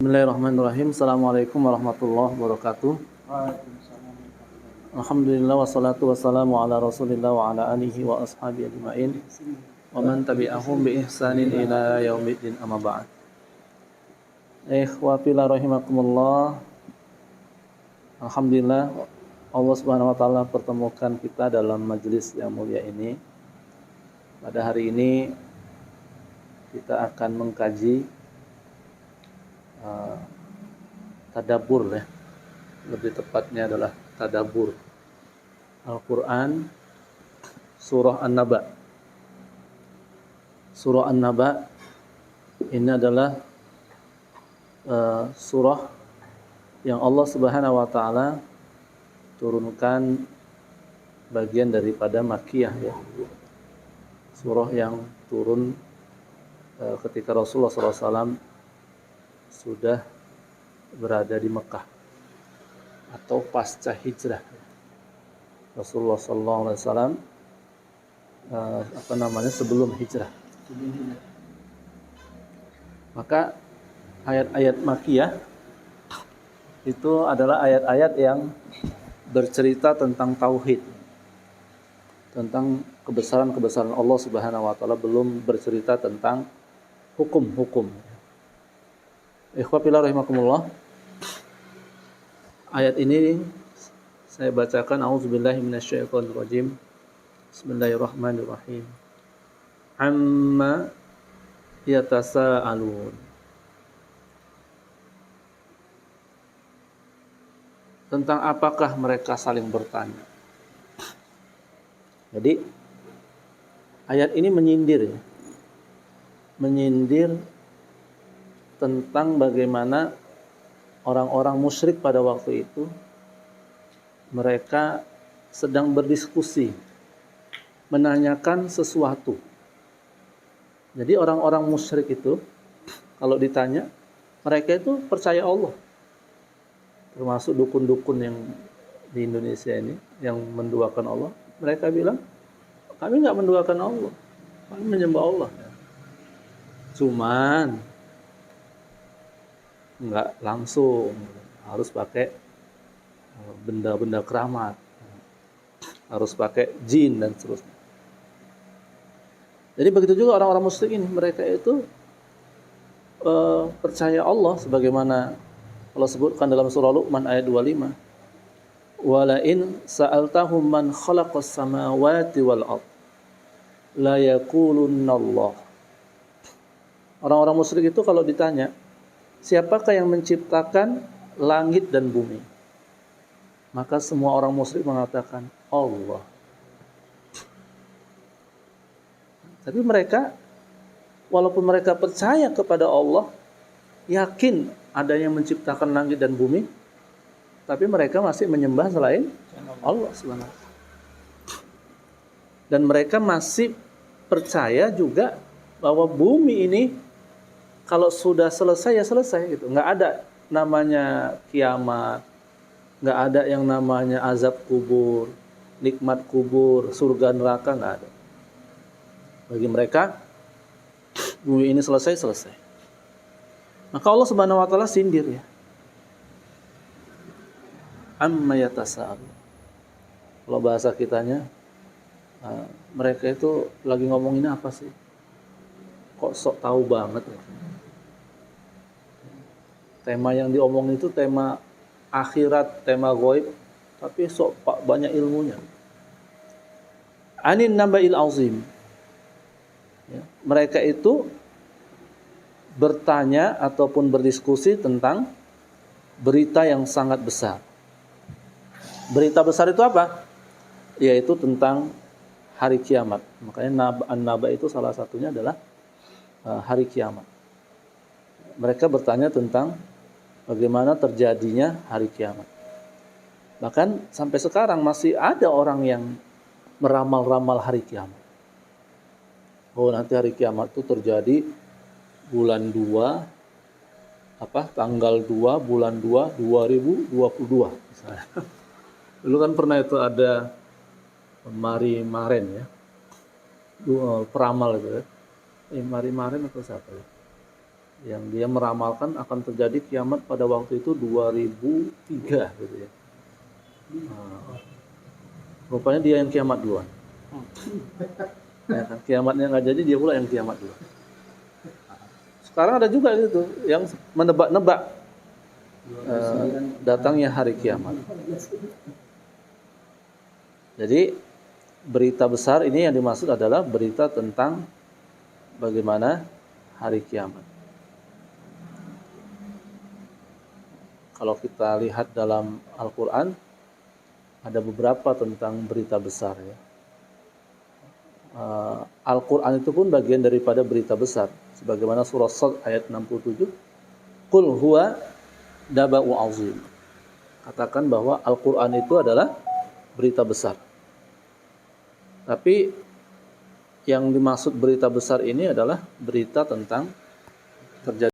Bismillahirrahmanirrahim. Assalamualaikum warahmatullahi wabarakatuh. Alhamdulillah wassalatu wassalamu ala Rasulillah wa ala alihi wa ashabihi ajmain wa man tabi'ahum bi ihsanin ila yaumiddin amma ba'd. Ikhwati rahimakumullah. Alhamdulillah Allah Subhanahu wa taala pertemukan kita dalam majelis yang mulia ini. Pada hari ini kita akan mengkaji tadabbur ya. Lebih tepatnya adalah tadabbur Al-Quran Surah An-Naba. Surah An-Naba ini adalah surah yang Allah Subhanahu wa taala turunkan bagian daripada Makkiyah ya. Surah yang turun ketika Rasulullah SAW sudah berada di Mekah atau pasca hijrah. Rasulullah SAW sebelum hijrah. Maka ayat-ayat Makkiyah itu adalah ayat-ayat yang bercerita tentang tauhid, tentang kebesaran-kebesaran Allah Subhanahu wa taala, belum bercerita tentang hukum-hukum. Ikhwafillah rahimakumullah. Ayat ini saya bacakan, auzubillahi minasyaitonir rajim. Bismillahirrahmanirrahim. Amma yatasaalun. Tentang apakah mereka saling bertanya. Jadi ayat ini menyindir ya. Menyindir tentang bagaimana orang-orang musyrik pada waktu itu mereka sedang berdiskusi, menanyakan sesuatu. Jadi orang-orang musyrik itu kalau ditanya, mereka itu percaya Allah. Termasuk dukun-dukun yang di Indonesia ini yang menduakan Allah, mereka bilang, kami enggak menduakan Allah, kami menyembah Allah. Cuman enggak langsung, harus pakai benda-benda keramat, harus pakai jin dan seterusnya. Jadi begitu juga orang-orang musyrik ini, mereka itu percaya Allah sebagaimana Allah sebutkan dalam surah Luqman ayat 25. Wala in sa'altahum man khalaqas samawati wal ard la yaqulunna Allah. Orang-orang musyrik itu kalau ditanya, siapakah yang menciptakan langit dan bumi? Maka semua orang musyrik mengatakan Allah. Tapi mereka, walaupun mereka percaya kepada Allah, yakin adanya menciptakan langit dan bumi, tapi mereka masih menyembah selain Allah Subhanahu. Dan mereka masih percaya juga bahwa bumi ini kalau sudah selesai ya selesai gitu. Nggak ada namanya kiamat, nggak ada yang namanya azab kubur, nikmat kubur, surga neraka, nggak ada. Bagi mereka bumi ini selesai. Maka Allah Subhanahu wa taala sindir ya. Amma yatasaalu. Kalau bahasa kitanya, mereka itu lagi ngomongin apa sih? Kok sok tahu banget ya? Tema yang diomongin itu tema akhirat, tema ghaib, tapi sok banyak ilmunya. Anin naba'il azim. Ya, mereka itu bertanya ataupun berdiskusi tentang berita yang sangat besar. Berita besar itu apa? Yaitu tentang hari kiamat. Makanya An-Naba itu salah satunya adalah hari kiamat. Mereka bertanya tentang bagaimana terjadinya hari kiamat. Bahkan sampai sekarang masih ada orang yang meramal-ramal hari kiamat. Oh, nanti hari kiamat itu terjadi bulan 2, tanggal 2 bulan 2 2022 misalnya. Dulu kan pernah itu ada Mari Maren ya. Peramal itu ya. Mari Maren atau siapa ya? yang dia meramalkan akan terjadi kiamat pada waktu itu 2003 gitu ya. Nah, rupanya dia yang kiamat duluan. Ya kan? Kiamatnya nggak jadi, dia pula yang kiamat duluan. Sekarang ada juga gitu yang menebak-nebak datangnya hari kiamat. Jadi berita besar ini yang dimaksud adalah berita tentang bagaimana hari kiamat. Kalau kita lihat dalam Al-Quran, ada beberapa tentang berita besar ya. Al-Quran itu pun bagian daripada berita besar. Sebagaimana surah Sad ayat 67, Qul huwa naba'u azim. Katakan bahwa Al-Quran itu adalah berita besar. Tapi yang dimaksud berita besar ini adalah berita tentang terjadi